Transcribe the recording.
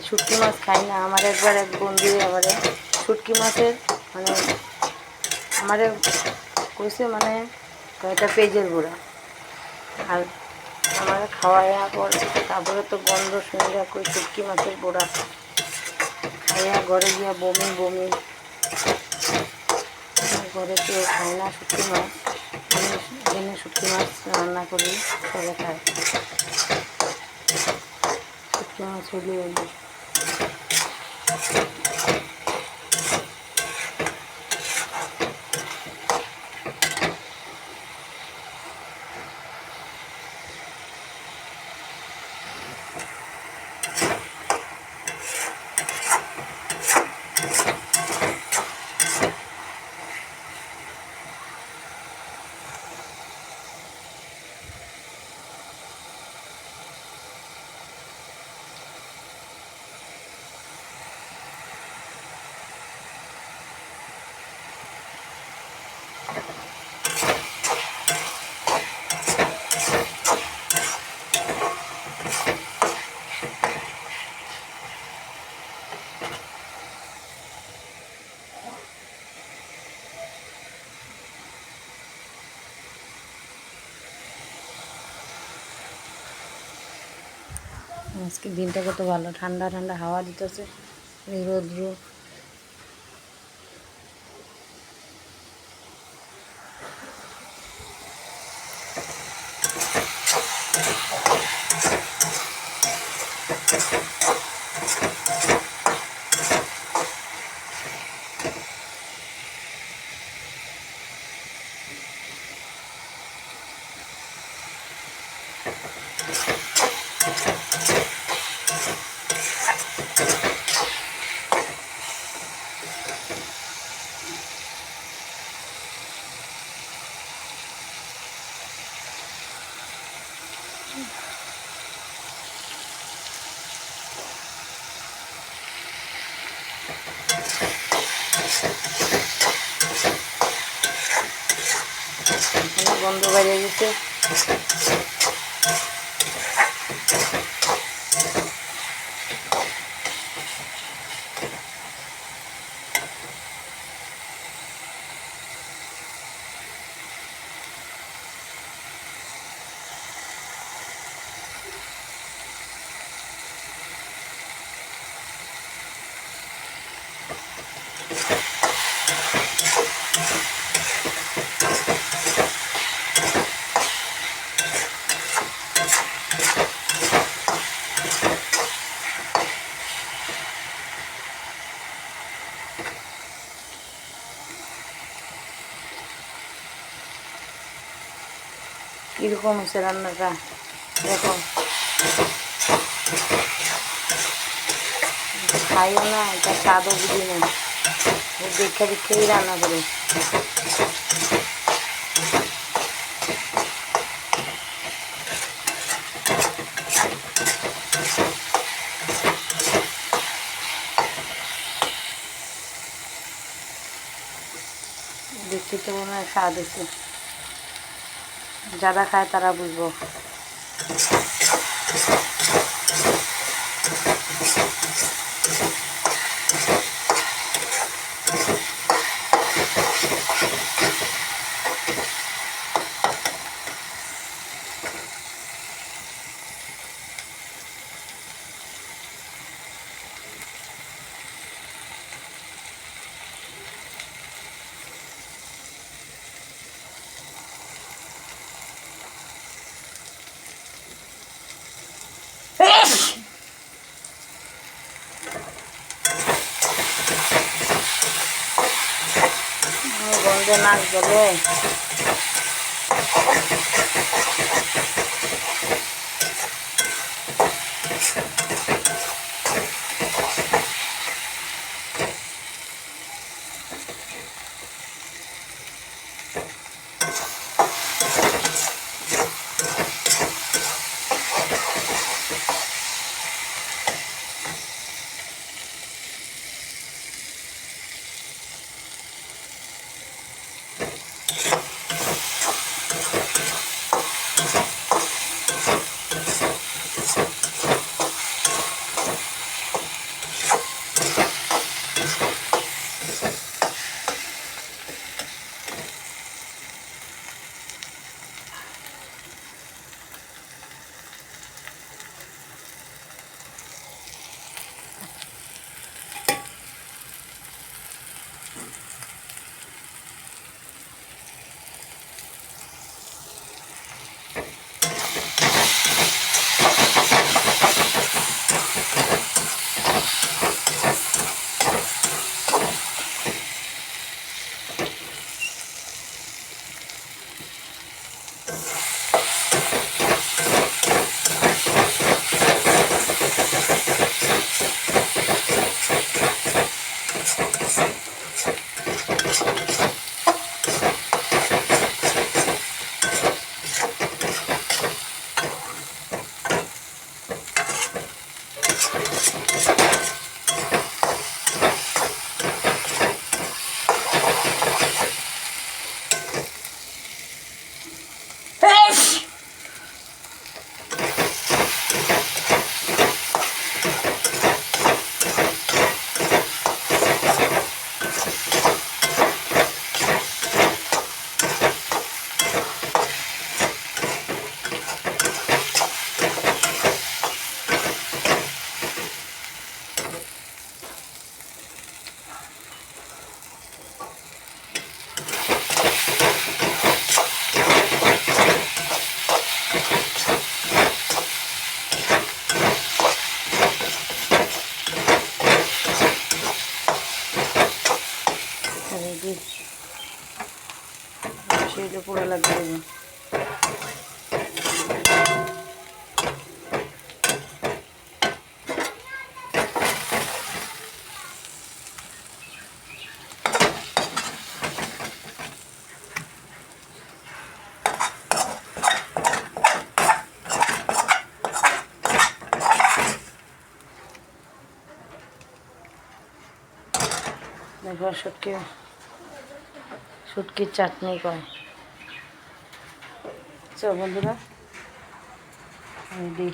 শুটকি মাছ খাই না। আমার একবার এক বন্ধু আমারে শুটকি মাছের মানে আমারে কইছে মানে এটা পেঁয়াজের গুঁড়া, আর আমার খাওয়াইয়া পর তারপরে তো গন্ধ শুনে কই শুটকি মাছের গুঁড়া খাইয়া ঘরে গিয়া বমি বমি। ঘরে কেউ খায় না শুটকি মাছ, আমি এনে শুটকি মাছ রান্না করি, সবাই খায়। শুটকি মাছ হলে হলে আজকে দিনটা কত ভালো, ঠান্ডা ঠান্ডা হাওয়া দিতেছে, রৌদ্র। গন্ধ বাইরে গেছে। কীরকম হয়েছে রান্নাটা দেখো, খাইও না, এটা স্বাদও বুঝি না, দেখে দেখেই রান্না করে। দেখতে তো মনে হয় স্বাদ হয়েছে, যারা খায় তারা বুঝবো। গন্ধে নাক গেলে বেশি হলে পুরো লাগবে দেবো। দেখো শুটকির চাটনি কয়। চল বন্ধুরা, আমি দিই।